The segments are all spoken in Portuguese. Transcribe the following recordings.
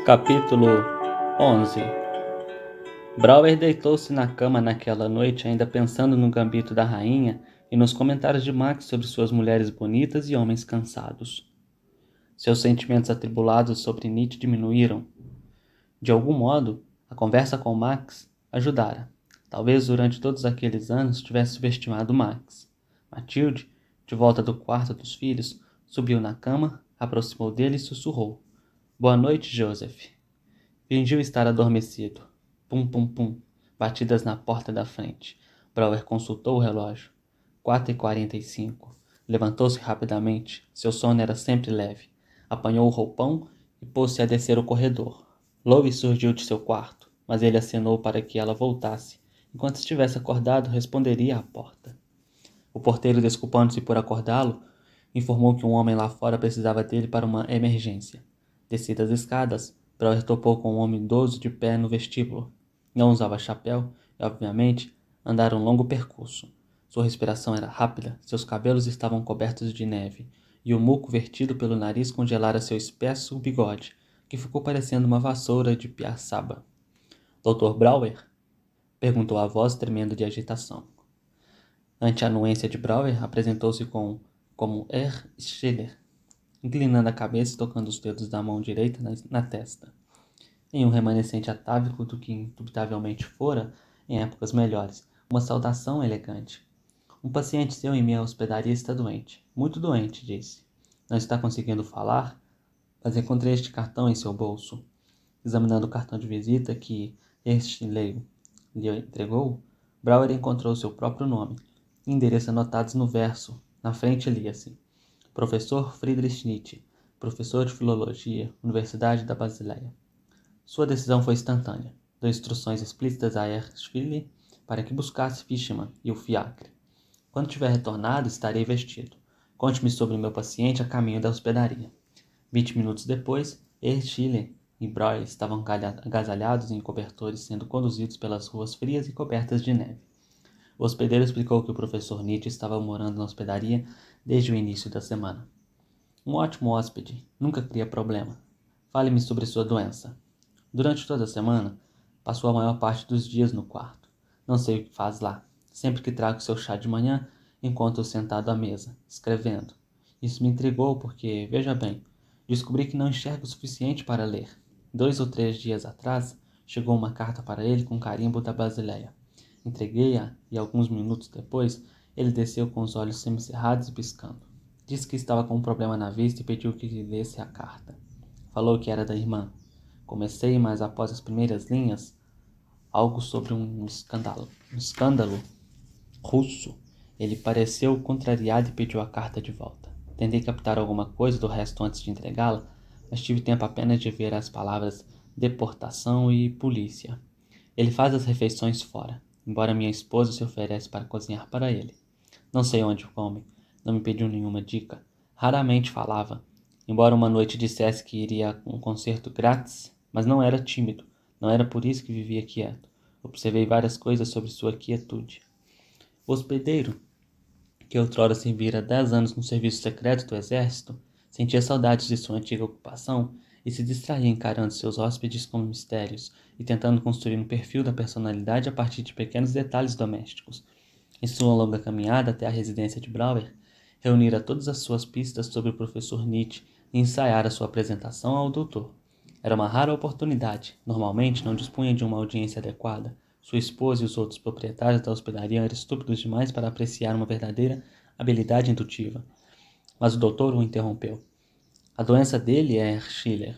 Capítulo 11. Brouwer deitou-se na cama naquela noite ainda pensando no gambito da rainha e nos comentários de Max sobre suas mulheres bonitas e homens cansados. Seus sentimentos atribulados sobre Nietzsche diminuíram. De algum modo, a conversa com Max ajudara. Talvez durante todos aqueles anos tivesse subestimado Max. Mathilde, de volta do quarto dos filhos, subiu na cama, aproximou dele e sussurrou: "Boa noite, Joseph." Fingiu estar adormecido. Pum, pum, pum. Batidas na porta da frente. Brouwer consultou o relógio. 4h45. Levantou-se rapidamente. Seu sono era sempre leve. Apanhou o roupão e pôs-se a descer o corredor. Lois surgiu de seu quarto, mas ele acenou para que ela voltasse. Enquanto estivesse acordado, responderia à porta. O porteiro, desculpando-se por acordá-lo, informou que um homem lá fora precisava dele para uma emergência. Descida as escadas, Brouwer topou com um homem idoso de pé no vestíbulo. Não usava chapéu e, obviamente, andaram um longo percurso. Sua respiração era rápida, seus cabelos estavam cobertos de neve, e o muco vertido pelo nariz congelara seu espesso bigode, que ficou parecendo uma vassoura de piaçaba. "Dr. Brouwer?" perguntou a voz tremendo de agitação. Ante a anuência de Brouwer, apresentou-se como Herr Schiller, inclinando a cabeça e tocando os dedos da mão direita na testa, em um remanescente atávico do que indubitavelmente fora, em épocas melhores, uma saudação elegante. "Um paciente seu em minha hospedaria está doente. Muito doente", disse. "Não está conseguindo falar, mas encontrei este cartão em seu bolso." Examinando o cartão de visita que Schiller lhe entregou, Brouwer encontrou seu próprio nome e endereço anotados no verso. Na frente lia-se: "Professor Friedrich Nietzsche, professor de filologia, Universidade da Basileia." Sua decisão foi instantânea. Deu instruções explícitas a Herr Schiller para que buscasse Fishman e o fiacre. "Quando tiver retornado, estarei vestido. Conte-me sobre meu paciente a caminho da hospedaria." 20 minutos depois, Herr Schiller e Brouwer estavam agasalhados em cobertores sendo conduzidos pelas ruas frias e cobertas de neve. O hospedeiro explicou que o professor Nietzsche estava morando na hospedaria desde o início da semana. "Um ótimo hóspede. Nunca cria problema. Fale-me sobre sua doença." "Durante toda a semana, passou a maior parte dos dias no quarto. Não sei o que faz lá. Sempre que trago seu chá de manhã, encontro-o sentado à mesa, escrevendo. Isso me intrigou porque, veja bem, descobri que não enxergo o suficiente para ler. 2 ou 3 dias atrás, chegou uma carta para ele com carimbo da Basileia. Entreguei-a e, alguns minutos depois, ele desceu com os olhos semicerrados e piscando. Disse que estava com um problema na vista e pediu que lhe lesse a carta. Falou que era da irmã. Comecei, mas após as primeiras linhas, algo sobre um escândalo russo, ele pareceu contrariado e pediu a carta de volta. Tentei captar alguma coisa do resto antes de entregá-la, mas tive tempo apenas de ver as palavras deportação e polícia. Ele faz as refeições fora, embora minha esposa se oferece para cozinhar para ele. Não sei onde come, não me pediu nenhuma dica. Raramente falava, embora uma noite dissesse que iria a um concerto grátis, mas não era tímido, não era por isso que vivia quieto. Observei várias coisas sobre sua quietude. O hospedeiro, que outrora servira 10 anos no serviço secreto do exército, sentia saudades de sua antiga ocupação e se distraía encarando seus hóspedes como mistérios e tentando construir um perfil da personalidade a partir de pequenos detalhes domésticos. Em sua longa caminhada até a residência de Brouwer, reunira todas as suas pistas sobre o professor Nietzsche e ensaiara sua apresentação ao doutor. Era uma rara oportunidade. Normalmente não dispunha de uma audiência adequada. Sua esposa e os outros proprietários da hospedaria eram estúpidos demais para apreciar uma verdadeira habilidade indutiva. Mas o doutor o interrompeu. "A doença dele é Schiller."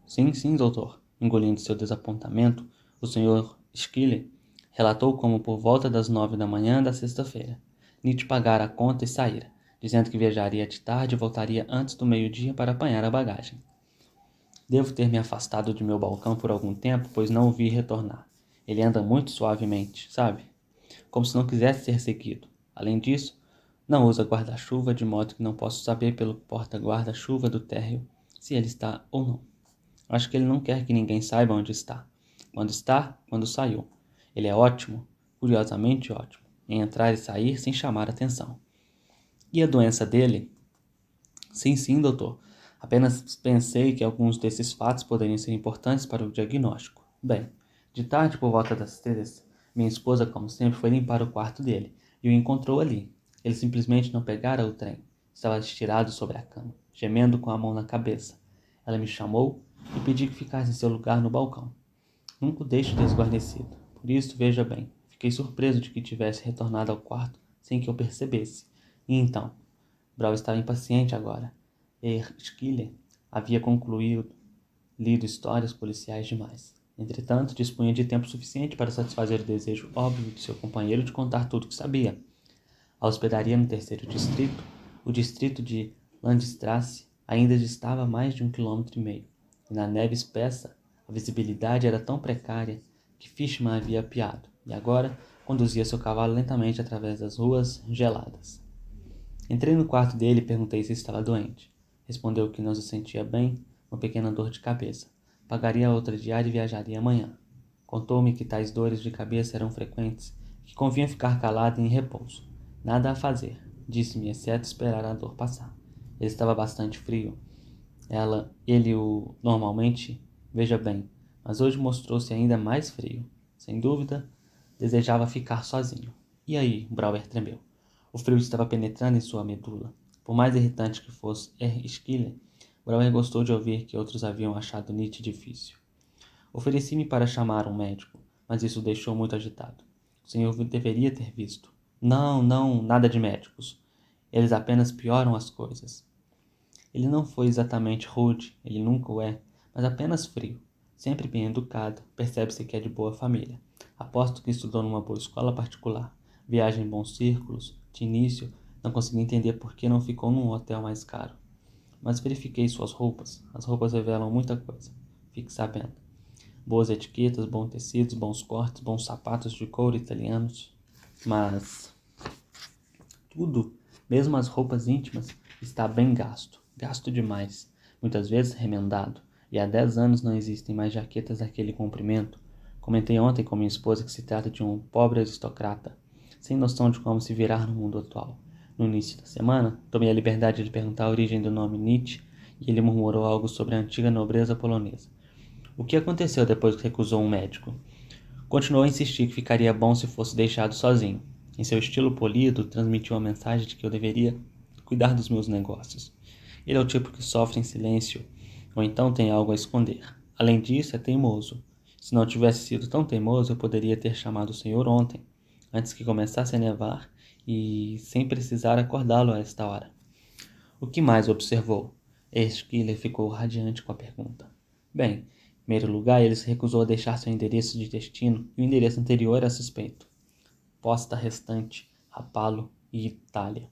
Sim, doutor." Engolindo seu desapontamento, o Sr. Schiller relatou como por volta das 9 da manhã da sexta-feira, Nietzsche pagara a conta e saíra, dizendo que viajaria de tarde e voltaria antes do meio-dia para apanhar a bagagem. "Devo ter me afastado de meu balcão por algum tempo, pois não o vi retornar. Ele anda muito suavemente, sabe? Como se não quisesse ser seguido. Além disso, não usa guarda-chuva, de modo que não posso saber pelo porta-guarda-chuva do térreo se ele está ou não. Acho que ele não quer que ninguém saiba onde está. Quando saiu. Ele é ótimo, curiosamente ótimo, em entrar e sair sem chamar atenção." "E a doença dele?" Sim, doutor. Apenas pensei que alguns desses fatos poderiam ser importantes para o diagnóstico. Bem, de tarde, por volta das 3, minha esposa, como sempre, foi limpar o quarto dele e o encontrou ali. Ele simplesmente não pegara o trem. Estava estirado sobre a cama, gemendo com a mão na cabeça. Ela me chamou e pediu que ficasse em seu lugar no balcão. Nunca o deixo desguarnecido. Por isso, veja bem, fiquei surpreso de que tivesse retornado ao quarto sem que eu percebesse. E então? Brawl estava impaciente agora. Erskine havia concluído lido histórias policiais demais. Entretanto, dispunha de tempo suficiente para satisfazer o desejo óbvio de seu companheiro de contar tudo o que sabia. A hospedaria no terceiro distrito, o distrito de Landstrasse, ainda distava mais de 1,5 km, e na neve espessa a visibilidade era tão precária que Fishman havia apiado, e agora conduzia seu cavalo lentamente através das ruas geladas. Entrei no quarto dele e perguntei se estava doente. Respondeu que não se sentia bem, uma pequena dor de cabeça. Pagaria a outra diária e viajaria amanhã. Contou-me que tais dores de cabeça eram frequentes e que convinha ficar calado e em repouso. Nada a fazer, disse-me, exceto esperar a dor passar. Ele estava bastante frio. Ele o normalmente, veja bem, mas hoje mostrou-se ainda mais frio. Sem dúvida, desejava ficar sozinho. E aí, Brouwer tremeu. O frio estava penetrando em sua medula. Por mais irritante que fosse Erskine, Brouwer gostou de ouvir que outros haviam achado Nietzsche difícil. Ofereci-me para chamar um médico, mas isso o deixou muito agitado. O senhor deveria ter visto. Não, não, nada de médicos. Eles apenas pioram as coisas. Ele não foi exatamente rude, ele nunca o é, mas apenas frio. Sempre bem educado, percebe-se que é de boa família. Aposto que estudou numa boa escola particular. Viaja em bons círculos. De início, não consegui entender por que não ficou num hotel mais caro. Mas verifiquei suas roupas. As roupas revelam muita coisa. Fique sabendo. Boas etiquetas, bons tecidos, bons cortes, bons sapatos de couro italianos. Mas tudo, mesmo as roupas íntimas, está bem gasto. Gasto demais. Muitas vezes remendado. E há 10 anos não existem mais jaquetas daquele comprimento. Comentei ontem com minha esposa que se trata de um pobre aristocrata, sem noção de como se virar no mundo atual. No início da semana, tomei a liberdade de lhe perguntar a origem do nome Nietzsche, e ele murmurou algo sobre a antiga nobreza polonesa. O que aconteceu depois que recusou um médico? Continuou a insistir que ficaria bom se fosse deixado sozinho. Em seu estilo polido, transmitiu a mensagem de que eu deveria cuidar dos meus negócios. Ele é o tipo que sofre em silêncio, ou então tem algo a esconder. Além disso, é teimoso. Se não tivesse sido tão teimoso, eu poderia ter chamado o senhor ontem, antes que começasse a nevar, e sem precisar acordá-lo a esta hora. O que mais observou? Erskine ficou radiante com a pergunta. Bem, em primeiro lugar, ele se recusou a deixar seu endereço de destino, e o endereço anterior era suspeito. Posta restante, Rapallo e Itália.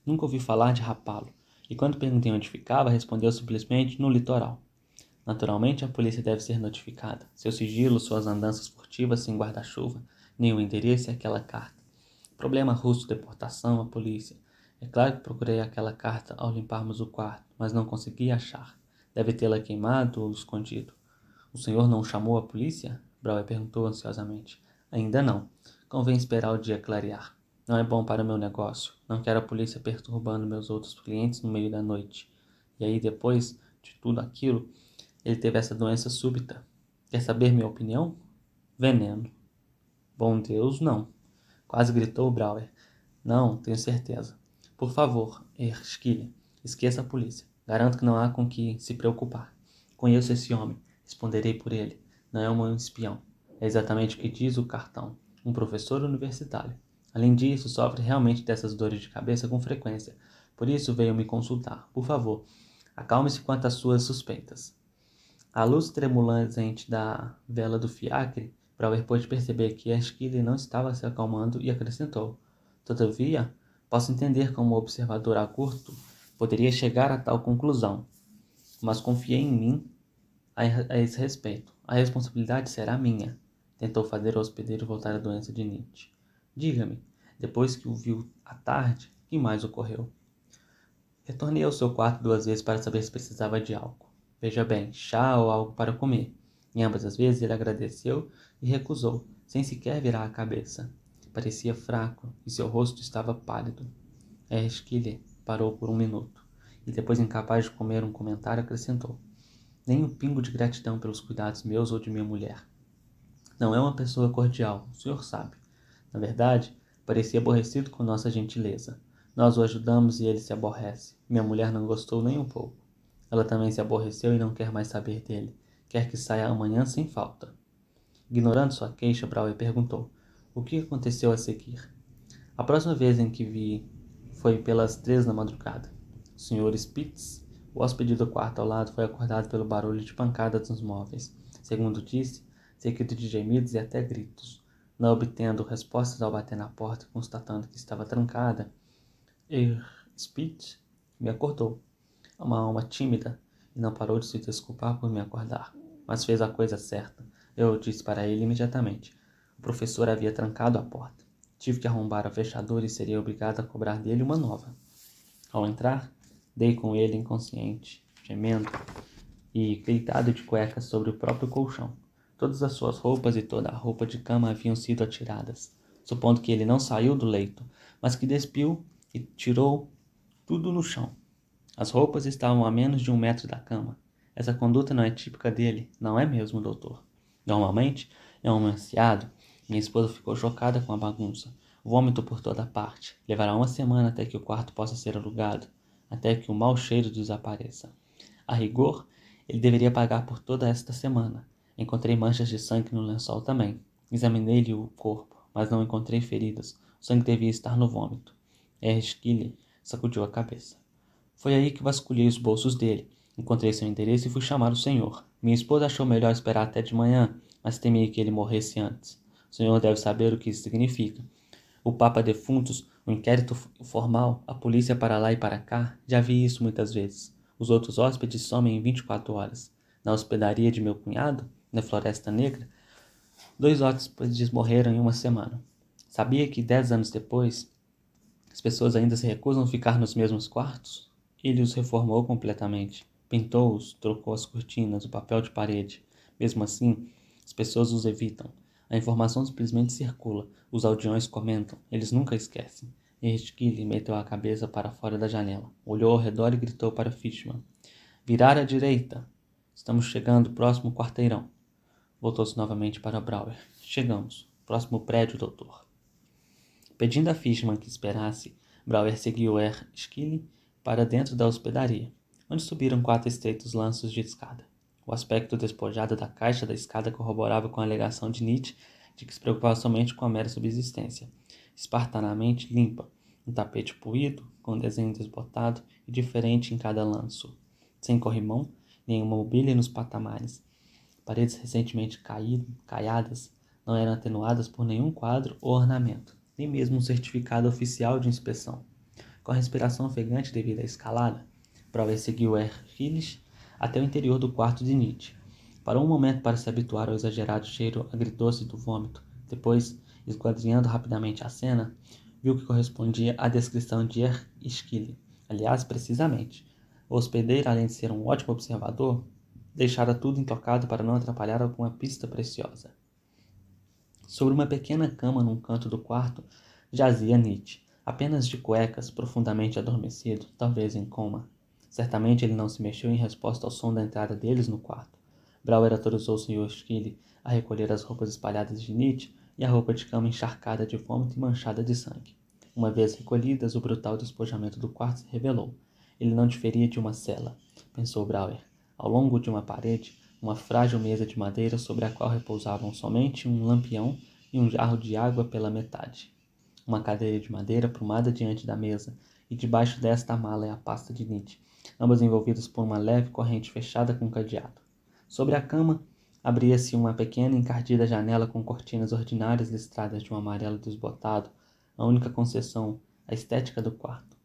Nunca ouvi falar de Rapallo, e quando perguntei onde ficava, respondeu simplesmente no litoral. Naturalmente, a polícia deve ser notificada. Seu sigilo, suas andanças furtivas sem guarda-chuva, nem o endereço e aquela carta. Problema russo, deportação, a polícia. É claro que procurei aquela carta ao limparmos o quarto, mas não consegui achar. Deve tê-la queimado ou escondido. O senhor não chamou a polícia? Brouwer perguntou ansiosamente. Ainda não. Convém esperar o dia clarear. Não é bom para o meu negócio. Não quero a polícia perturbando meus outros clientes no meio da noite. E aí, depois de tudo aquilo, ele teve essa doença súbita. Quer saber minha opinião? Veneno. Bom Deus, não. Quase gritou Brouwer. Não, tenho certeza. Por favor, Erskine, esqueça a polícia. Garanto que não há com que se preocupar. Conheço esse homem. Responderei por ele. Não é um espião. É exatamente o que diz o cartão. Um professor universitário. Além disso, sofre realmente dessas dores de cabeça com frequência. Por isso veio me consultar. Por favor, acalme-se quanto às suas suspeitas. À luz tremulante da vela do fiacre, Brouwer pôde perceber que Erskine não estava se acalmando e acrescentou. Todavia, posso entender como o observador a curto poderia chegar a tal conclusão. Mas confiei em mim a esse respeito. A responsabilidade será minha. Tentou fazer o hospedeiro voltar à doença de Nietzsche. Diga-me, depois que o viu à tarde, o que mais ocorreu? Retornei ao seu quarto 2 vezes para saber se precisava de algo. Veja bem, chá ou algo para comer. Em ambas as vezes ele agradeceu e recusou, sem sequer virar a cabeça. Parecia fraco e seu rosto estava pálido. Erskine parou por um minuto. e depois, incapaz de comer um comentário, acrescentou: nem um pingo de gratidão pelos cuidados meus ou de minha mulher. Não é uma pessoa cordial, o senhor sabe. Na verdade, parecia aborrecido com nossa gentileza. Nós o ajudamos e ele se aborrece. Minha mulher não gostou nem um pouco. Ela também se aborreceu e não quer mais saber dele. Quer que saia amanhã sem falta. Ignorando sua queixa, Brouwer perguntou: o que aconteceu a seguir? A próxima vez em que vi foi pelas 3 da madrugada. O Sr. Spitz, o hóspede do quarto ao lado, foi acordado pelo barulho de pancadas nos móveis. Segundo disse, seguido de gemidos e até gritos. Não obtendo respostas ao bater na porta e constatando que estava trancada, Spitz me acordou. Uma alma tímida, e não parou de se desculpar por me acordar, mas fez a coisa certa. Eu disse para ele imediatamente. O professor havia trancado a porta. Tive que arrombar a fechadura e seria obrigado a cobrar dele uma nova. Ao entrar, dei com ele inconsciente, gemendo e deitado de cuecas sobre o próprio colchão. Todas as suas roupas e toda a roupa de cama haviam sido atiradas, supondo que ele não saiu do leito, mas que despiu e tirou tudo no chão. As roupas estavam a menos de 1 metro da cama. Essa conduta não é típica dele, não é mesmo, doutor? Normalmente, é um ansiado. Minha esposa ficou chocada com a bagunça. Vômito por toda parte. Levará 1 semana até que o quarto possa ser alugado, até que o mau cheiro desapareça. A rigor, ele deveria pagar por toda esta semana. Encontrei manchas de sangue no lençol também. Examinei-lhe o corpo, mas não encontrei feridas. O sangue devia estar no vômito. Skilly sacudiu a cabeça. Foi aí que vasculhei os bolsos dele. Encontrei seu endereço e fui chamar o senhor. Minha esposa achou melhor esperar até de manhã, mas temia que ele morresse antes. O senhor deve saber o que isso significa. O Papa Defuntos, o inquérito formal, a polícia para lá e para cá, já vi isso muitas vezes. Os outros hóspedes somem em 24 horas. Na hospedaria de meu cunhado, na Floresta Negra, 2 hóspedes morreram em 1 semana. Sabia que 10 anos depois, as pessoas ainda se recusam a ficar nos mesmos quartos? Ele os reformou completamente. Pintou-os, trocou as cortinas, o papel de parede. Mesmo assim, as pessoas os evitam. A informação simplesmente circula. Os aldeões comentam. Eles nunca esquecem. Erskine meteu a cabeça para fora da janela. Olhou ao redor e gritou para Fishman. Virar à direita. Estamos chegando, próximo quarteirão. Voltou-se novamente para Brouwer. Chegamos. Próximo prédio, doutor. Pedindo a Fishman que esperasse, Brouwer seguiu Erskine para dentro da hospedaria, onde subiram 4 estreitos lanços de escada. O aspecto despojado da caixa da escada corroborava com a alegação de Nietzsche de que se preocupava somente com a mera subsistência. Espartanamente limpa, um tapete poído, com um desenho desbotado e diferente em cada lanço. Sem corrimão, nenhuma mobília nos patamares. Paredes recentemente caiadas não eram atenuadas por nenhum quadro ou ornamento, nem mesmo um certificado oficial de inspeção. Com a respiração ofegante devido à escalada, Brouwer seguiu Erskine até o interior do quarto de Nietzsche. Parou um momento para se habituar ao exagerado cheiro agridoce do vômito. Depois, esquadrinhando rapidamente a cena, viu que correspondia à descrição de Erskine. Aliás, precisamente. O hospedeiro, além de ser um ótimo observador, deixara tudo intocado para não atrapalhar alguma pista preciosa. Sobre uma pequena cama num canto do quarto, jazia Nietzsche, apenas de cuecas, profundamente adormecido, talvez em coma. Certamente ele não se mexeu em resposta ao som da entrada deles no quarto. Brouwer autorizou o Sr. Skilly a recolher as roupas espalhadas de Nietzsche e a roupa de cama encharcada de vômito e manchada de sangue. Uma vez recolhidas, o brutal despojamento do quarto se revelou. Ele não diferia de uma cela, pensou Brouwer. Ao longo de uma parede, uma frágil mesa de madeira sobre a qual repousavam somente um lampião e um jarro de água pela metade. Uma cadeira de madeira aprumada diante da mesa, e debaixo desta a mala e a pasta de Nietzsche, ambas envolvidas por uma leve corrente fechada com cadeado. Sobre a cama, abria-se uma pequena e encardida janela com cortinas ordinárias listradas de um amarelo desbotado, a única concessão, a estética do quarto.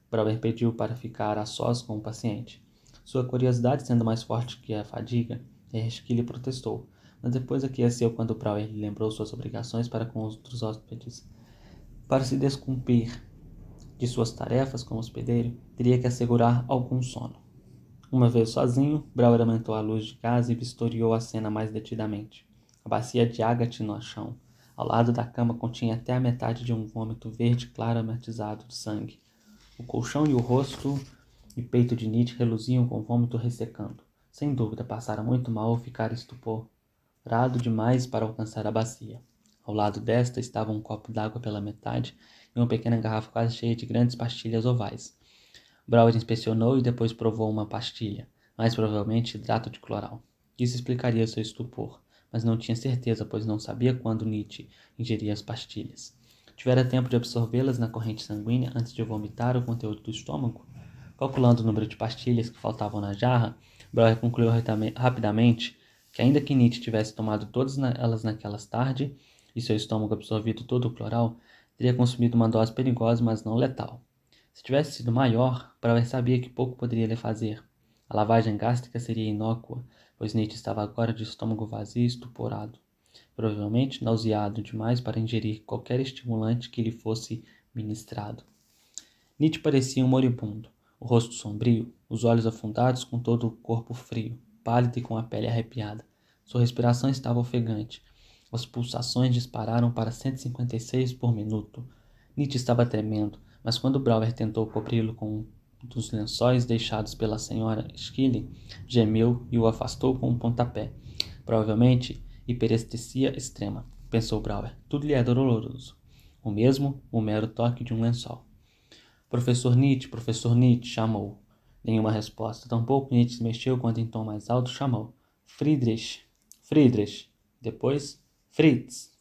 Brouwer pediu para ficar a sós com o paciente. Sua curiosidade sendo mais forte que a fadiga, Erskine protestou, mas depois aqueceu quando Brouwer lhe lembrou suas obrigações para com os outros hóspedes. Para se descumprir de suas tarefas como hospedeiro, teria que assegurar algum sono. Uma vez sozinho, Brouwer aumentou a luz de casa e vistoriou a cena mais detidamente. A bacia de ágate no chão, ao lado da cama, continha até a metade de um vômito verde claro amatizado de sangue. O colchão e o rosto e peito de Nietzsche reluziam com vômito ressecando. Sem dúvida, passara muito mal ou ficara estuporado demais para alcançar a bacia. Ao lado desta estava um copo d'água pela metade e uma pequena garrafa quase cheia de grandes pastilhas ovais. Brouwer inspecionou e depois provou uma pastilha, mais provavelmente hidrato de cloral. Isso explicaria seu estupor, mas não tinha certeza, pois não sabia quando Nietzsche ingeria as pastilhas. Tivera tempo de absorvê-las na corrente sanguínea antes de vomitar o conteúdo do estômago? Calculando o número de pastilhas que faltavam na jarra, Brouwer concluiu rapidamente que, ainda que Nietzsche tivesse tomado todas elas naquela tarde e seu estômago absorvido todo o cloral, teria consumido uma dose perigosa, mas não letal. Se tivesse sido maior, Brouwer sabia que pouco poderia lhe fazer. A lavagem gástrica seria inócua, pois Nietzsche estava agora de estômago vazio e estuporado, provavelmente nauseado demais para ingerir qualquer estimulante que lhe fosse ministrado. Nietzsche parecia um moribundo, o rosto sombrio, os olhos afundados com todo o corpo frio, pálido e com a pele arrepiada. Sua respiração estava ofegante. As pulsações dispararam para 156 por minuto. Nietzsche estava tremendo, mas quando Brouwer tentou cobri-lo com um dos lençóis deixados pela senhora Schilling, gemeu e o afastou com um pontapé. Provavelmente hiperestesia extrema, pensou Brouwer. Tudo lhe é doloroso. O mesmo, o mero toque de um lençol. Professor Nietzsche, chamou. Nenhuma resposta. Tampouco Nietzsche se mexeu quando em tom mais alto chamou. Friedrich. Depois, Fritz.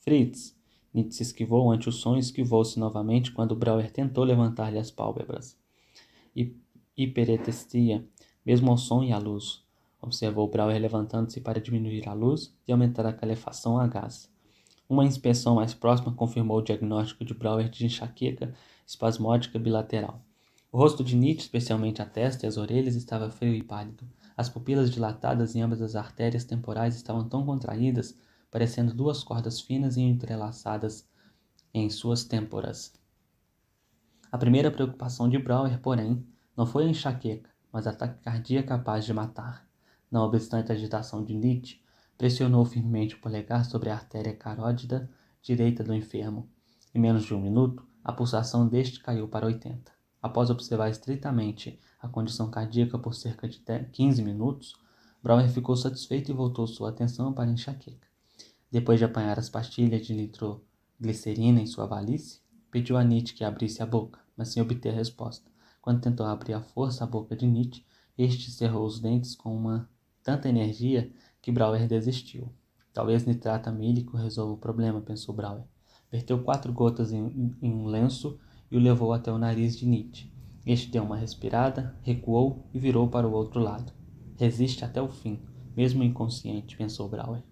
Nietzsche se esquivou ante o som e esquivou-se novamente quando Brouwer tentou levantar-lhe as pálpebras. Hiperetestia, mesmo ao som e à luz, observou Brouwer levantando-se para diminuir a luz e aumentar a calefação a gás. Uma inspeção mais próxima confirmou o diagnóstico de Brouwer de enxaqueca espasmódica bilateral. O rosto de Nietzsche, especialmente a testa e as orelhas, estava frio e pálido. As pupilas dilatadas em ambas as artérias temporais estavam tão contraídas, parecendo duas cordas finas e entrelaçadas em suas têmporas. A primeira preocupação de Brouwer, porém, não foi a enxaqueca, mas a taquicardia capaz de matar. Não obstante a agitação de Nietzsche, pressionou firmemente o polegar sobre a artéria carótida direita do enfermo. Em menos de um minuto, a pulsação deste caiu para 80. Após observar estritamente a condição cardíaca por cerca de 15 minutos, Brouwer ficou satisfeito e voltou sua atenção para a enxaqueca. Depois de apanhar as pastilhas de nitroglicerina em sua valise, pediu a Nietzsche que abrisse a boca, mas sem obter resposta. Quando tentou abrir à força a boca de Nietzsche, este cerrou os dentes com tanta energia que Brouwer desistiu. Talvez nitrato amílico resolva o problema, pensou Brouwer. Verteu 4 gotas em um lenço e o levou até o nariz de Nietzsche. Este deu uma respirada, recuou e virou para o outro lado. Resiste até o fim, mesmo inconsciente, pensou Brouwer.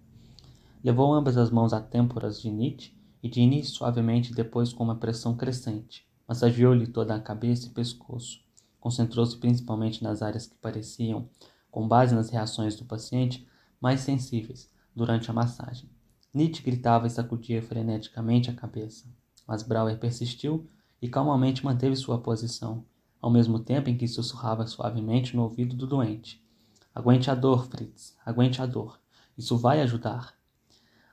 Levou ambas as mãos às têmporas de Nietzsche e de início suavemente, depois com uma pressão crescente. Massageou-lhe toda a cabeça e pescoço. Concentrou-se principalmente nas áreas que pareciam, com base nas reações do paciente, mais sensíveis durante a massagem. Nietzsche gritava e sacudia freneticamente a cabeça, mas Brouwer persistiu e calmamente manteve sua posição, ao mesmo tempo em que sussurrava suavemente no ouvido do doente. Aguente a dor, Fritz, aguente a dor. Isso vai ajudar.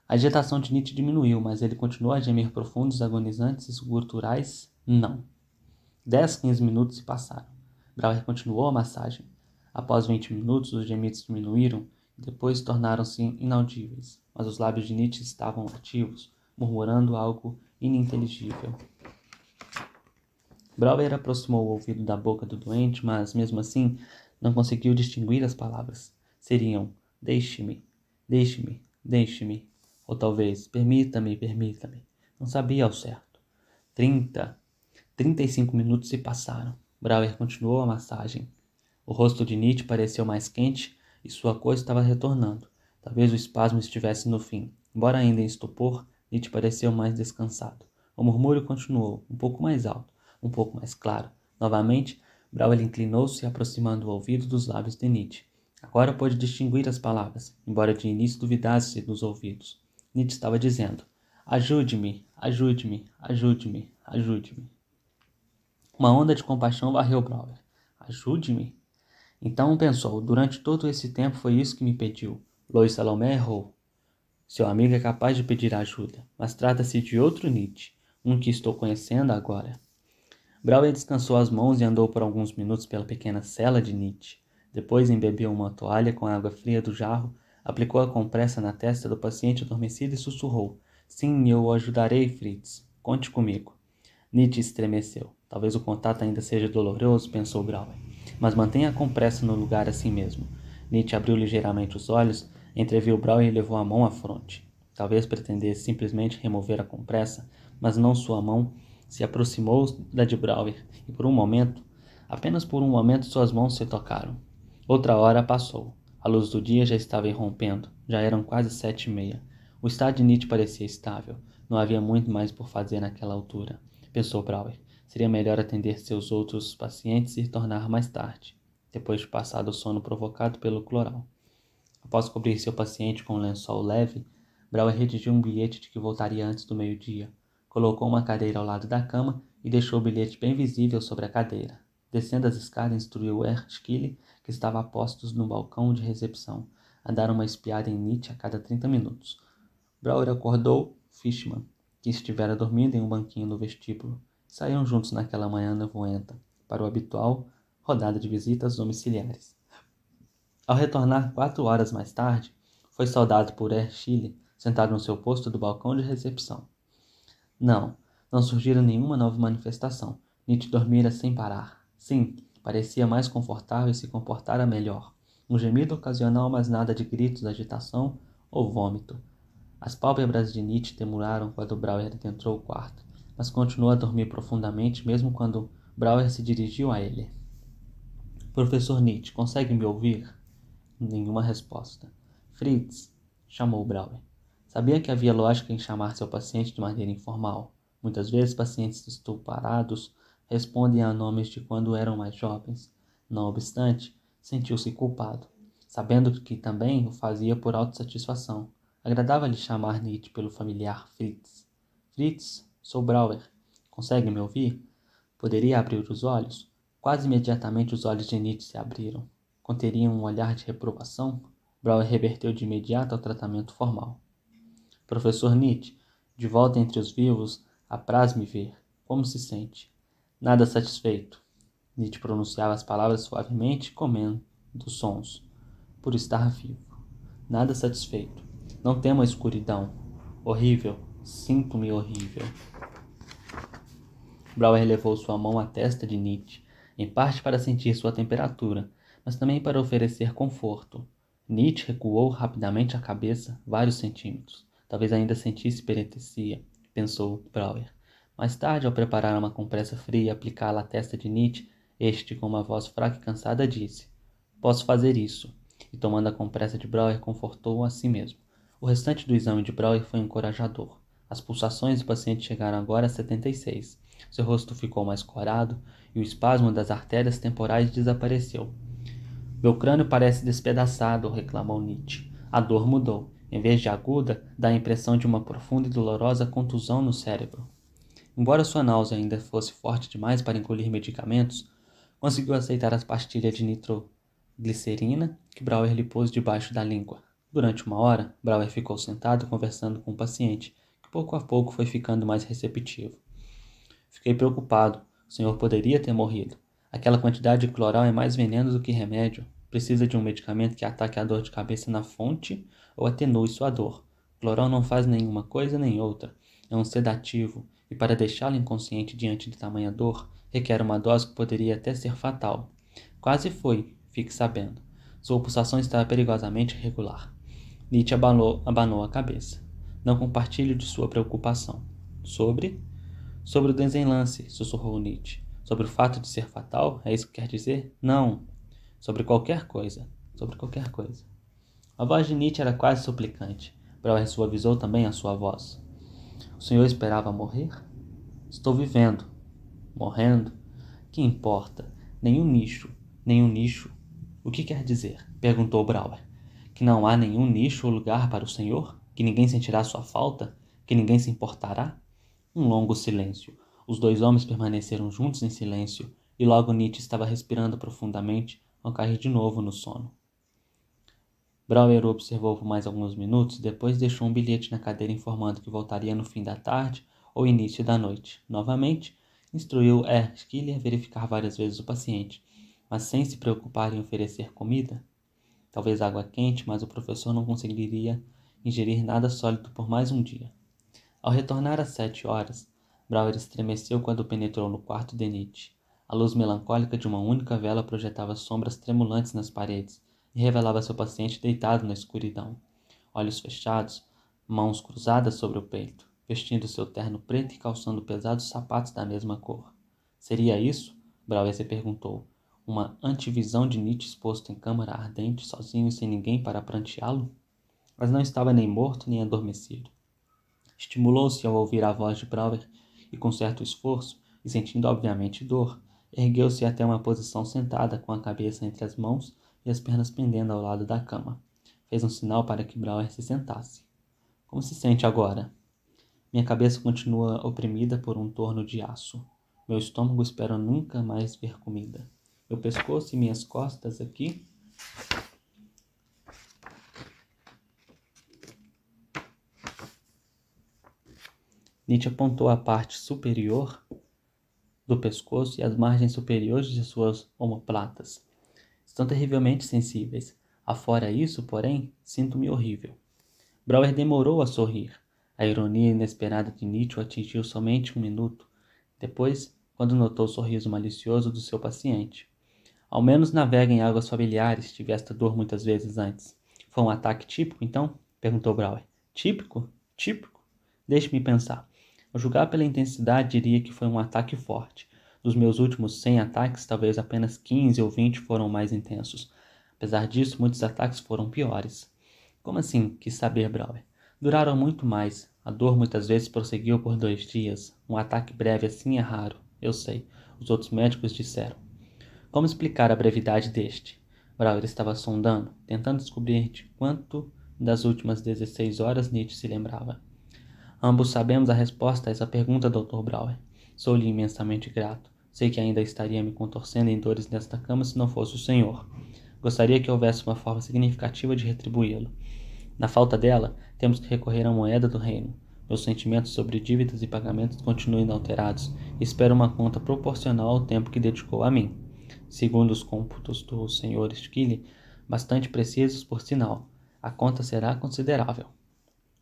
A agitação de Nietzsche diminuiu, mas ele continuou a gemer profundos, agonizantes e guturais. Não. 10, 15 minutos se passaram. Brouwer continuou a massagem. Após 20 minutos, os gemidos diminuíram e depois tornaram-se inaudíveis, mas os lábios de Nietzsche estavam ativos, murmurando algo ininteligível. Brouwer aproximou o ouvido da boca do doente, mas, mesmo assim, não conseguiu distinguir as palavras. Seriam deixe-me, deixe-me, deixe-me, ou talvez permita-me, permita-me. Não sabia ao certo. 35 minutos se passaram. Brouwer continuou a massagem. O rosto de Nietzsche pareceu mais quente e sua cor estava retornando. Talvez o espasmo estivesse no fim. Embora ainda em estupor, Nietzsche pareceu mais descansado. O murmúrio continuou, um pouco mais alto, um pouco mais claro. Novamente, Brouwer inclinou-se, aproximando o ouvido dos lábios de Nietzsche. Agora pôde distinguir as palavras, embora de início duvidasse dos ouvidos. Nietzsche estava dizendo: ajude-me, ajude-me, ajude-me, ajude-me. Uma onda de compaixão varreu Brouwer. Ajude-me? Então pensou, durante todo esse tempo foi isso que me pediu. Louis Salomé errou. Seu amigo é capaz de pedir ajuda, mas trata-se de outro Nietzsche, um que estou conhecendo agora. Brauer descansou as mãos e andou por alguns minutos pela pequena cela de Nietzsche. Depois embebeu uma toalha com a água fria do jarro, aplicou a compressa na testa do paciente adormecido e sussurrou: Sim, eu o ajudarei, Fritz. Conte comigo. Nietzsche estremeceu. Talvez o contato ainda seja doloroso, pensou Brauer. Mas mantenha a compressa no lugar assim mesmo. Nietzsche abriu ligeiramente os olhos, entreviu Brauer e levou a mão à fronte. Talvez pretendesse simplesmente remover a compressa, mas não sua mão se aproximou da de Brauer e por um momento, apenas por um momento, suas mãos se tocaram. Outra hora passou. A luz do dia já estava irrompendo. Já eram quase 7h30. O estado de Nietzsche parecia estável. Não havia muito mais por fazer naquela altura, pensou Brauer. Seria melhor atender seus outros pacientes e retornar mais tarde, depois de passado o sono provocado pelo cloral. Após cobrir seu paciente com um lençol leve, Brauer redigiu um bilhete de que voltaria antes do meio-dia. Colocou uma cadeira ao lado da cama e deixou o bilhete bem visível sobre a cadeira. Descendo as escadas, instruiu Erskine, que estava a postos no balcão de recepção, a dar uma espiada em Nietzsche a cada 30 minutos. Brauer acordou Fishman, que estivera dormindo em um banquinho no vestíbulo. Saíram juntos naquela manhã nevoenta, para o habitual rodada de visitas domiciliares. Ao retornar 4 horas mais tarde, foi saudado por Erskine, sentado no seu posto do balcão de recepção. Não surgira nenhuma nova manifestação. Nietzsche dormira sem parar. Sim, parecia mais confortável e se comportara melhor. Um gemido ocasional, mas nada de gritos, agitação ou vômito. As pálpebras de Nietzsche tremularam quando Brauer adentrou o quarto, mas continuou a dormir profundamente mesmo quando Brauer se dirigiu a ele. Professor Nietzsche, consegue me ouvir? Nenhuma resposta. Fritz, chamou Brauer. Sabia que havia lógica em chamar seu paciente de maneira informal. Muitas vezes pacientes estuparados respondem a nomes de quando eram mais jovens. Não obstante, sentiu-se culpado, sabendo que também o fazia por autossatisfação. Agradava-lhe chamar Nietzsche pelo familiar Fritz. Fritz, sou Brauer. Consegue me ouvir? Poderia abrir os olhos? Quase imediatamente os olhos de Nietzsche se abriram. Conteriam um olhar de reprovação? Brauer reverteu de imediato ao tratamento formal. Professor Nietzsche, de volta entre os vivos, apraz-me ver. Como se sente? Nada satisfeito. Nietzsche pronunciava as palavras suavemente, comendo sons, por estar vivo. Nada satisfeito. Não temo a escuridão. Horrível. Sinto-me horrível. Brauer levou sua mão à testa de Nietzsche, em parte para sentir sua temperatura, mas também para oferecer conforto. Nietzsche recuou rapidamente a cabeça vários centímetros. Talvez ainda sentisse peretecia, pensou Brauer. Mais tarde, ao preparar uma compressa fria e aplicá-la à testa de Nietzsche, este, com uma voz fraca e cansada, disse: Posso fazer isso. E tomando a compressa de Brauer, confortou-o a si mesmo. O restante do exame de Brauer foi encorajador. As pulsações do paciente chegaram agora a 76. Seu rosto ficou mais corado e o espasmo das artérias temporais desapareceu. Meu crânio parece despedaçado, reclamou Nietzsche. A dor mudou. Em vez de aguda, dá a impressão de uma profunda e dolorosa contusão no cérebro. Embora sua náusea ainda fosse forte demais para engolir medicamentos, conseguiu aceitar as pastilhas de nitroglicerina que Brauer lhe pôs debaixo da língua. Durante 1 hora, Brauer ficou sentado conversando com o paciente, que pouco a pouco foi ficando mais receptivo. Fiquei preocupado. O senhor poderia ter morrido. Aquela quantidade de cloral é mais veneno do que remédio. Precisa de um medicamento que ataque a dor de cabeça na fonte ou atenue sua dor. O cloral não faz nenhuma coisa nem outra. É um sedativo e para deixá-lo inconsciente diante de tamanha dor, requer uma dose que poderia até ser fatal. Quase foi, fique sabendo. Sua pulsação estava perigosamente irregular. Nietzsche abanou a cabeça. Não compartilho de sua preocupação. Sobre o desenlace, sussurrou Nietzsche. Sobre o fato de ser fatal, é isso que quer dizer? Não. Sobre qualquer coisa. Sobre qualquer coisa. A voz de Nietzsche era quase suplicante. Brauer suavizou também a sua voz. O senhor esperava morrer? Estou vivendo. Morrendo? Que importa? Nenhum nicho. O que quer dizer? Perguntou Brauer. Que não há nenhum nicho ou lugar para o senhor? Que ninguém sentirá sua falta? Que ninguém se importará? Um longo silêncio. Os dois homens permaneceram juntos em silêncio, e logo Nietzsche estava respirando profundamente ao cair de novo no sono. Brauer observou por mais alguns minutos e depois deixou um bilhete na cadeira informando que voltaria no fim da tarde ou início da noite. Novamente, Instruiu Schiller a verificar várias vezes o paciente, mas sem se preocupar em oferecer comida. Talvez água quente, mas o professor não conseguiria ingerir nada sólido por mais um dia. Ao retornar às 7 horas, Brouwer estremeceu quando penetrou no quarto de Nietzsche. A luz melancólica de uma única vela projetava sombras tremulantes nas paredes e revelava seu paciente deitado na escuridão. Olhos fechados, mãos cruzadas sobre o peito, vestindo seu terno preto e calçando pesados sapatos da mesma cor. Seria isso? Brouwer se perguntou. Uma antivisão de Nietzsche exposto em câmara ardente, sozinho e sem ninguém para pranteá-lo? Mas não estava nem morto nem adormecido. Estimulou-se ao ouvir a voz de Brouwer e, com certo esforço, e sentindo obviamente dor, ergueu-se até uma posição sentada com a cabeça entre as mãos e as pernas pendendo ao lado da cama. Fez um sinal para que Brouwer se sentasse. Como se sente agora? Minha cabeça continua oprimida por um torno de aço. Meu estômago espera nunca mais ver comida. Meu pescoço e minhas costas aqui. Nietzsche apontou a parte superior do pescoço e as margens superiores de suas omoplatas. Estão terrivelmente sensíveis. Afora isso, porém, sinto-me horrível. Brouwer demorou a sorrir. A ironia inesperada de Nietzsche o atingiu somente um minuto. Depois, quando notou o sorriso malicioso do seu paciente. Ao menos navega em águas familiares, tive esta dor muitas vezes antes. Foi um ataque típico, então? Perguntou Brouwer. Típico? Típico? Deixe-me pensar. Ao julgar pela intensidade, diria que foi um ataque forte. Dos meus últimos 100 ataques, talvez apenas 15 ou 20 foram mais intensos. Apesar disso, muitos ataques foram piores. Como assim? Quis saber Brouwer. Duraram muito mais. A dor muitas vezes prosseguiu por 2 dias. Um ataque breve assim é raro. Eu sei. Os outros médicos disseram. Como explicar a brevidade deste? Brouwer estava sondando, tentando descobrir de quanto das últimas 16 horas Nietzsche se lembrava. Ambos sabemos a resposta a essa pergunta, Dr. Brouwer. Sou-lhe imensamente grato. Sei que ainda estaria me contorcendo em dores nesta cama se não fosse o senhor. Gostaria que houvesse uma forma significativa de retribuí-lo. Na falta dela, temos que recorrer à moeda do reino. Meus sentimentos sobre dívidas e pagamentos continuam inalterados e espero uma conta proporcional ao tempo que dedicou a mim. Segundo os cômputos do Sr. Schiller, bastante precisos por sinal, a conta será considerável.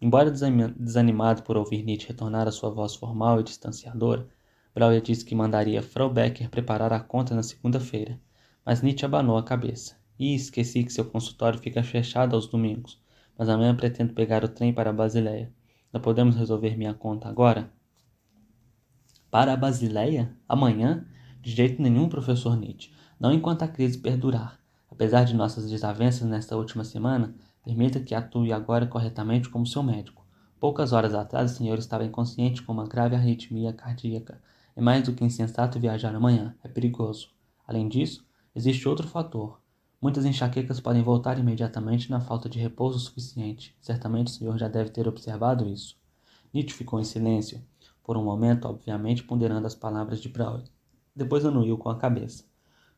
Embora desanimado por ouvir Nietzsche retornar à sua voz formal e distanciadora, Brouwer disse que mandaria Frau Becker preparar a conta na segunda-feira, mas Nietzsche abanou a cabeça. Esqueci que seu consultório fica fechado aos domingos, mas amanhã pretendo pegar o trem para a Basileia. Não podemos resolver minha conta agora? Para a Basileia? Amanhã? De jeito nenhum, professor Nietzsche. Não enquanto a crise perdurar. Apesar de nossas desavenças nesta última semana, permita que atue agora corretamente como seu médico. Poucas horas atrás, o senhor estava inconsciente com uma grave arritmia cardíaca. É mais do que insensato viajar amanhã. É perigoso. Além disso, existe outro fator. Muitas enxaquecas podem voltar imediatamente na falta de repouso suficiente. Certamente o senhor já deve ter observado isso. Nietzsche ficou em silêncio, por um momento, obviamente, ponderando as palavras de Brouwer. Depois anuiu com a cabeça.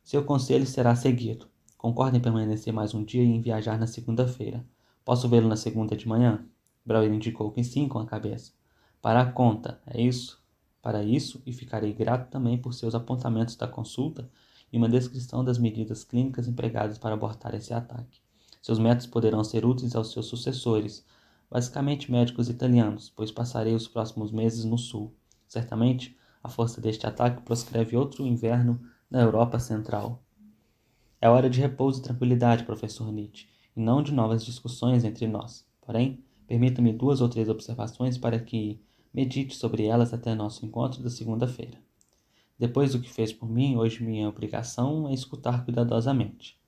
Seu conselho será seguido. Concorda em permanecer mais um dia e em viajar na segunda-feira. Posso vê-lo na segunda de manhã? Brouwer indicou que sim com a cabeça. Para a conta, é isso? Para isso, e ficarei grato também por seus apontamentos da consulta e uma descrição das medidas clínicas empregadas para abortar esse ataque. Seus métodos poderão ser úteis aos seus sucessores, basicamente médicos italianos, pois passarei os próximos meses no sul. Certamente, a força deste ataque proscreve outro inverno na Europa Central. É hora de repouso e tranquilidade, professor Nietzsche, e não de novas discussões entre nós. Porém, permita-me 2 ou 3 observações para que medite sobre elas até nosso encontro da segunda-feira. Depois do que fez por mim, hoje minha obrigação é escutar cuidadosamente.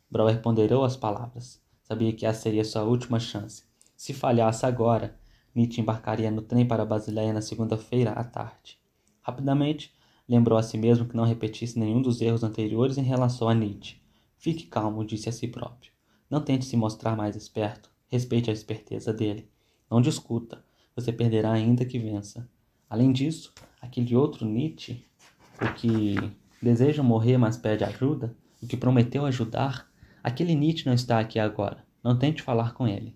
Brouwer ponderou as palavras. Sabia que essa seria sua última chance. Se falhasse agora, Nietzsche embarcaria no trem para Basileia na segunda-feira à tarde. Rapidamente, lembrou a si mesmo que não repetisse nenhum dos erros anteriores em relação a Nietzsche. Fique calmo, disse a si próprio. Não tente se mostrar mais esperto. Respeite a esperteza dele. Não discuta. Você perderá ainda que vença. Além disso, aquele outro Nietzsche, o que deseja morrer mas pede ajuda, o que prometeu ajudar, aquele Nietzsche não está aqui agora. Não tente falar com ele.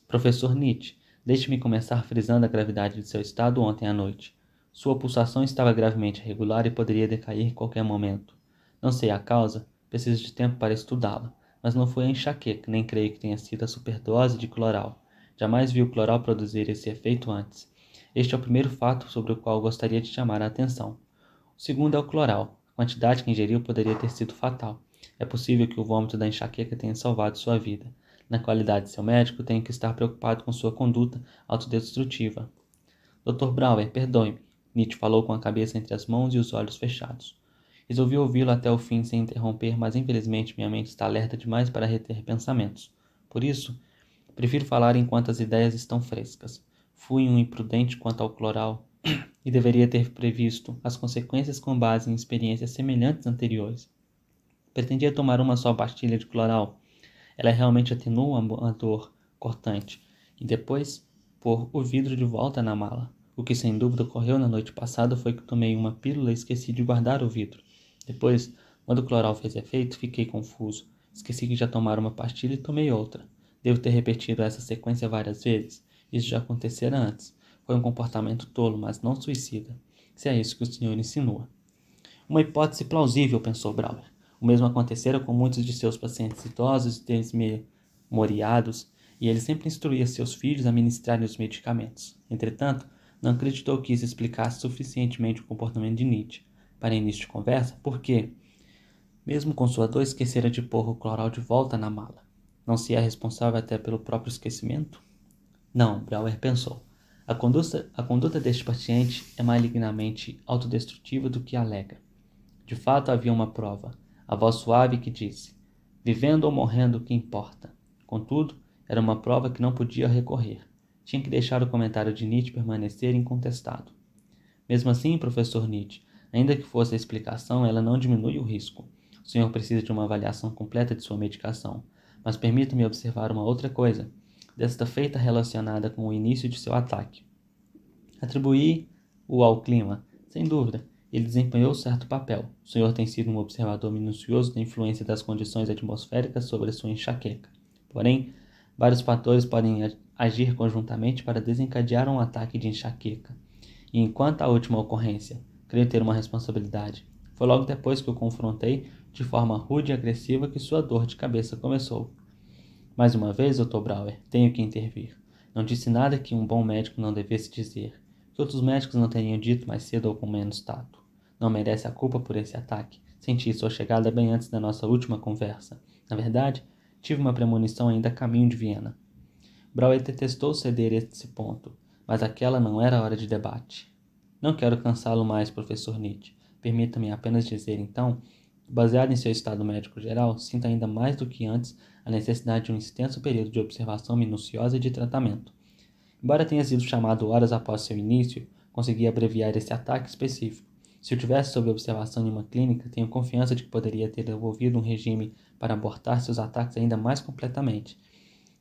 Professor Nietzsche, deixe-me começar frisando a gravidade de seu estado ontem à noite. Sua pulsação estava gravemente irregular e poderia decair em qualquer momento. Não sei a causa, preciso de tempo para estudá-la, mas não foi a enxaqueca, nem creio que tenha sido a superdose de cloral. Jamais vi o cloral produzir esse efeito antes. Este é o primeiro fato sobre o qual gostaria de chamar a atenção. O segundo é o cloral. A quantidade que ingeriu poderia ter sido fatal. É possível que o vômito da enxaqueca tenha salvado sua vida. Na qualidade de seu médico, tenho que estar preocupado com sua conduta autodestrutiva. Dr. Brauer, perdoe-me. Nietzsche falou com a cabeça entre as mãos e os olhos fechados. Resolvi ouvi-lo até o fim sem interromper, mas infelizmente minha mente está alerta demais para reter pensamentos. Por isso, prefiro falar enquanto as ideias estão frescas. Fui um imprudente quanto ao cloral e deveria ter previsto as consequências com base em experiências semelhantes anteriores. Pretendia tomar uma só pastilha de cloral. Ela realmente atenua a dor cortante. E depois, pôr o vidro de volta na mala. O que sem dúvida ocorreu na noite passada foi que tomei uma pílula e esqueci de guardar o vidro. Depois, quando o cloral fez efeito, fiquei confuso. Esqueci que já tomara uma pastilha e tomei outra. Devo ter repetido essa sequência várias vezes. Isso já acontecera antes. Foi um comportamento tolo, mas não suicida. Se é isso que o senhor insinua. Uma hipótese plausível, pensou Brauer. O mesmo acontecera com muitos de seus pacientes idosos e desmemoriados, e ele sempre instruía seus filhos a ministrarem os medicamentos. Entretanto, não acreditou que isso explicasse suficientemente o comportamento de Nietzsche. Para início de conversa, porque, mesmo com sua dor, esquecera de pôr o cloral de volta na mala. Não se é responsável até pelo próprio esquecimento? Não, Brauer pensou. A conduta deste paciente é malignamente autodestrutiva do que alega. De fato, havia uma prova, a voz suave que disse: vivendo ou morrendo, o que importa? Contudo, era uma prova que não podia recorrer. Tinha que deixar o comentário de Nietzsche permanecer incontestado. Mesmo assim, professor Nietzsche, ainda que fosse a explicação, ela não diminui o risco. O senhor precisa de uma avaliação completa de sua medicação. Mas permita-me observar uma outra coisa, desta feita relacionada com o início de seu ataque. Atribuí-o ao clima, sem dúvida. Ele desempenhou certo papel. O senhor tem sido um observador minucioso da influência das condições atmosféricas sobre a sua enxaqueca. Porém, vários fatores podem agir conjuntamente para desencadear um ataque de enxaqueca. E enquanto à última ocorrência, creio ter uma responsabilidade. Foi logo depois que o confrontei, de forma rude e agressiva, que sua dor de cabeça começou. Mais uma vez, Dr. Brauer, tenho que intervir. Não disse nada que um bom médico não devesse dizer, que outros médicos não teriam dito mais cedo ou com menos tato. Não merece a culpa por esse ataque. Senti sua chegada bem antes da nossa última conversa. Na verdade, tive uma premonição ainda a caminho de Viena. Brauer detestou ceder a esse ponto, mas aquela não era hora de debate. Não quero cansá-lo mais, professor Nietzsche. Permita-me apenas dizer, então, baseado em seu estado médico geral, sinto ainda mais do que antes a necessidade de um extenso período de observação minuciosa e de tratamento. Embora tenha sido chamado horas após seu início, consegui abreviar esse ataque específico. Se eu tivesse sob observação em uma clínica, tenho confiança de que poderia ter desenvolvido um regime para abortar seus ataques ainda mais completamente.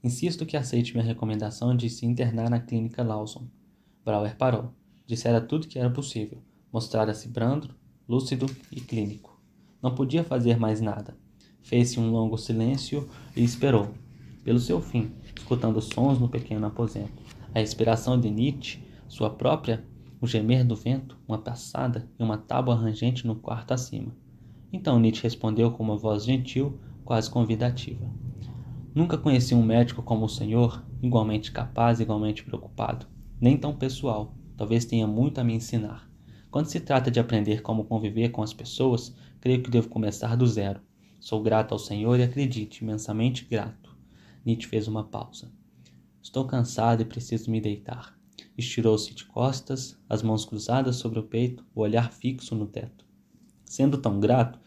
Insisto que aceite minha recomendação de se internar na clínica Lawson. Brauer parou. Dissera tudo que era possível. Mostrara-se brando, lúcido e clínico. Não podia fazer mais nada. Fez-se um longo silêncio e esperou, pelo seu fim, escutando sons no pequeno aposento. A respiração de Nietzsche, sua própria, o gemer do vento, uma passada e uma tábua rangente no quarto acima. Então Nietzsche respondeu com uma voz gentil, quase convidativa. Nunca conheci um médico como o senhor, igualmente capaz, igualmente preocupado. Nem tão pessoal. Talvez tenha muito a me ensinar. Quando se trata de aprender como conviver com as pessoas, creio que devo começar do zero. Sou grato ao senhor e acredite, imensamente grato. Nietzsche fez uma pausa. Estou cansado e preciso me deitar. Estirou-se de costas, as mãos cruzadas sobre o peito, o olhar fixo no teto. Sendo tão grato,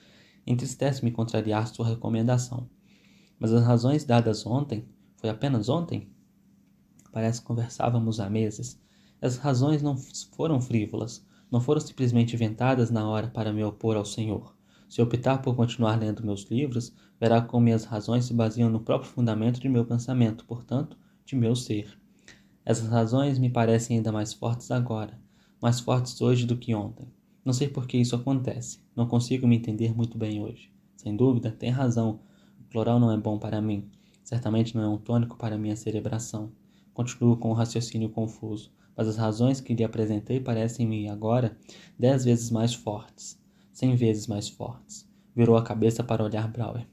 entristece-me contrariar sua recomendação. Mas as razões dadas ontem, foi apenas ontem? Parece que conversávamos há meses. As razões não foram frívolas, não foram simplesmente inventadas na hora para me opor ao senhor. Se optar por continuar lendo meus livros, verá como minhas razões se baseiam no próprio fundamento de meu pensamento, portanto, de meu ser. Essas razões me parecem ainda mais fortes agora, mais fortes hoje do que ontem. Não sei por que isso acontece, não consigo me entender muito bem hoje. Sem dúvida, tem razão, o cloral não é bom para mim, certamente não é um tônico para minha cerebração. Continuo com o raciocínio confuso, mas as razões que lhe apresentei parecem-me agora 10 vezes mais fortes, 100 vezes mais fortes. Virou a cabeça para olhar Brower.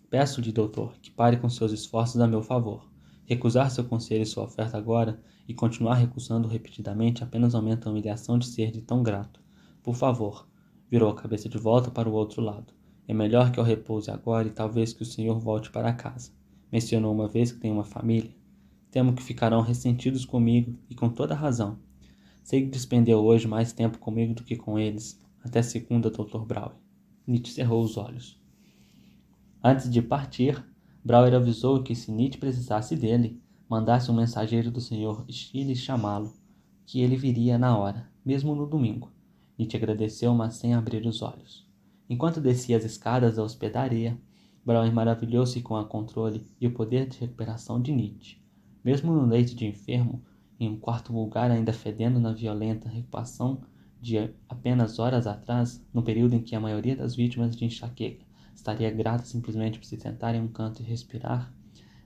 Peço-lhe, doutor, que pare com seus esforços a meu favor. Recusar seu conselho e sua oferta agora e continuar recusando repetidamente apenas aumenta a humilhação de ser-lhe tão grato. Por favor. Virou a cabeça de volta para o outro lado. É melhor que eu repouse agora e talvez que o senhor volte para casa. Mencionou uma vez que tem uma família. Temo que ficarão ressentidos comigo e com toda razão. Sei que despendeu hoje mais tempo comigo do que com eles. Até segunda, Dr. Brower. Nietzsche cerrou os olhos. Antes de partir, Brower avisou que se Nietzsche precisasse dele, mandasse um mensageiro do Sr. Stille chamá-lo, que ele viria na hora, mesmo no domingo. Nietzsche agradeceu, mas sem abrir os olhos. Enquanto descia as escadas da hospedaria, Brower maravilhou-se com o controle e o poder de recuperação de Nietzsche. Mesmo no leito de enfermo, em um quarto vulgar ainda fedendo na violenta recuperação de apenas horas atrás, no período em que a maioria das vítimas de enxaqueca estaria grata simplesmente por se sentar em um canto e respirar,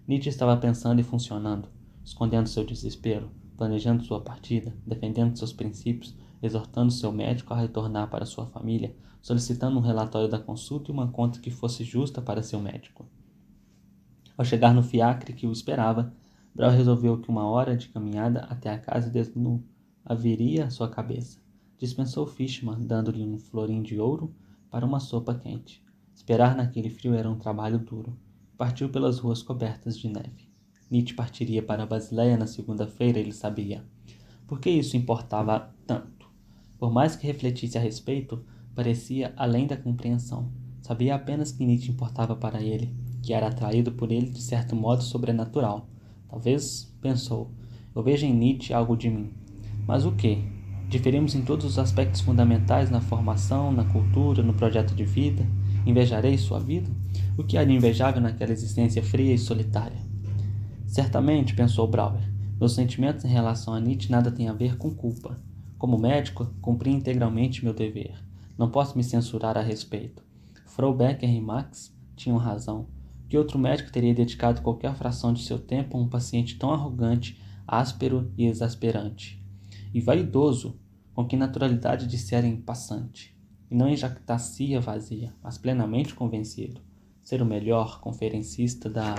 Nietzsche estava pensando e funcionando, escondendo seu desespero, planejando sua partida, defendendo seus princípios, exortando seu médico a retornar para sua família, solicitando um relatório da consulta e uma conta que fosse justa para seu médico. Ao chegar no fiacre que o esperava, Brown resolveu que uma hora de caminhada até a casa haveria sua cabeça. Dispensou Fishman, dando-lhe um florim de ouro para uma sopa quente. Esperar naquele frio era um trabalho duro. Partiu pelas ruas cobertas de neve. Nietzsche partiria para Basileia na segunda-feira, ele sabia. Por que isso importava tanto? Por mais que refletisse a respeito, parecia além da compreensão. Sabia apenas que Nietzsche importava para ele, que era atraído por ele de certo modo sobrenatural. Talvez, pensou, eu vejo em Nietzsche algo de mim. Mas o quê? Diferimos em todos os aspectos fundamentais na formação, na cultura, no projeto de vida. Invejarei sua vida? O que há de invejável naquela existência fria e solitária? Certamente, pensou Brower, meus sentimentos em relação a Nietzsche nada têm a ver com culpa. Como médico, cumpri integralmente meu dever. Não posso me censurar a respeito. Frau Becker e Max tinham razão. Que outro médico teria dedicado qualquer fração de seu tempo a um paciente tão arrogante, áspero e exasperante? E vaidoso, com que naturalidade disserem passante, e não em jactancia vazia, mas plenamente convencido. Ser o melhor conferencista da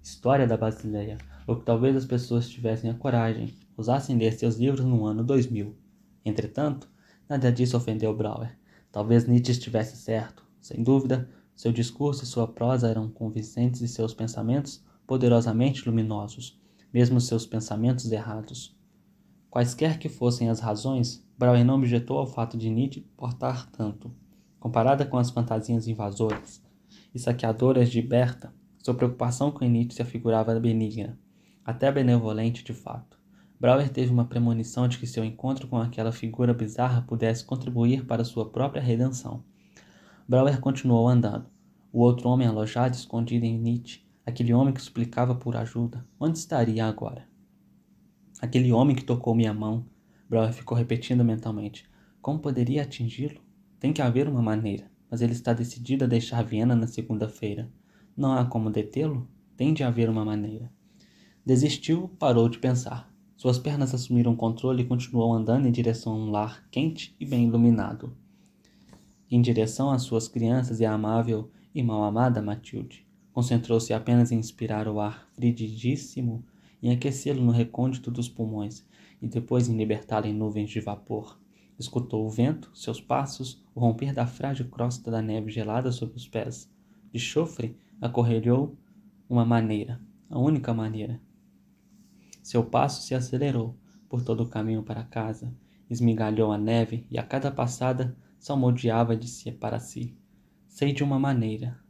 história da Basileia, ou que talvez as pessoas tivessem a coragem, ousassem ler seus livros no ano 2000. Entretanto, nada disso ofendeu Brower. Talvez Nietzsche estivesse certo. Sem dúvida, seu discurso e sua prosa eram convincentes e seus pensamentos poderosamente luminosos, mesmo seus pensamentos errados. Quaisquer que fossem as razões, Brower não objetou ao fato de Nietzsche portar tanto. Comparada com as fantasias invasoras e saqueadoras de Berta, sua preocupação com Nietzsche se afigurava benigna, até benevolente de fato. Brower teve uma premonição de que seu encontro com aquela figura bizarra pudesse contribuir para sua própria redenção. Brower continuou andando. O outro homem alojado, escondido em Nietzsche, aquele homem que suplicava por ajuda, onde estaria agora? Aquele homem que tocou minha mão, Brower ficou repetindo mentalmente. Como poderia atingi-lo? Tem que haver uma maneira, mas ele está decidido a deixar Viena na segunda-feira. Não há como detê-lo? Tem de haver uma maneira. Desistiu, parou de pensar. Suas pernas assumiram o controle e continuou andando em direção a um lar quente e bem iluminado. Em direção às suas crianças e à amável e mal-amada Matilde. Concentrou-se apenas em inspirar o ar frigidíssimo, em aquecê-lo no recôndito dos pulmões e depois em libertá-lo em nuvens de vapor. Escutou o vento, seus passos, o romper da frágil crosta da neve gelada sob os pés. De chofre, acorrelhou uma maneira, a única maneira. Seu passo se acelerou por todo o caminho para casa, esmigalhou a neve e a cada passada salmodiava de si para si. Sei de uma maneira,